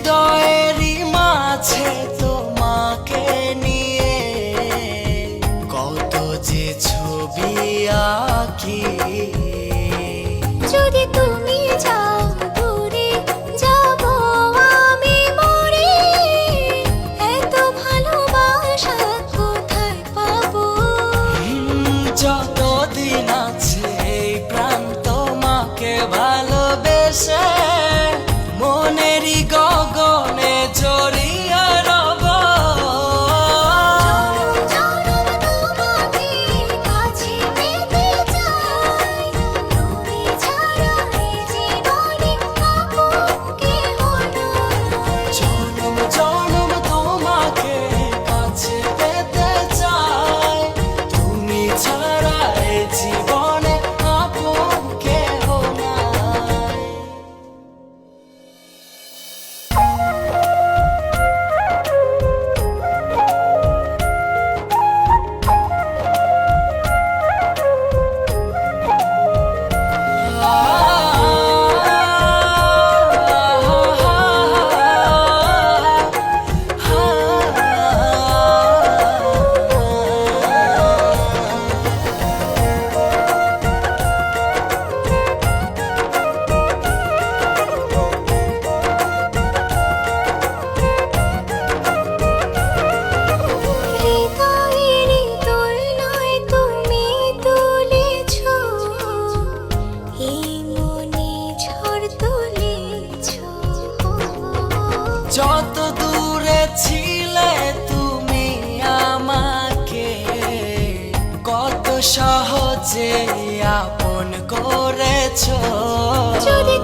হৃদয়েরই মাঝে তোমাকে নিয়ে কত যে ছবি আঁকি। যদি তুমি যাও দূরে যাব আমি মরে, এত ভালোবাসা কোথায় পাবো? যতদিন আছে এই প্রাণ তোমাকে ভালোবেসে মনেরই গগনে জড়িয়ে রব। জনম তোমাকে কাছে পেতে চাই, তুমি ছাড়া এই জীবনে আপন কেহ নাই। জনম জনম তোমাকে কাছে পেতে চাই, তুমি ছাড়া এই জীবনে আপন কেহ নাই। হৃদয়েরই দোলনায় তুমি তুলেছ, এই মনে ঝড় তুলেছ। যত দূরে ছিলে তুমি আমাকে কত সহজে আপন করেছো। যদি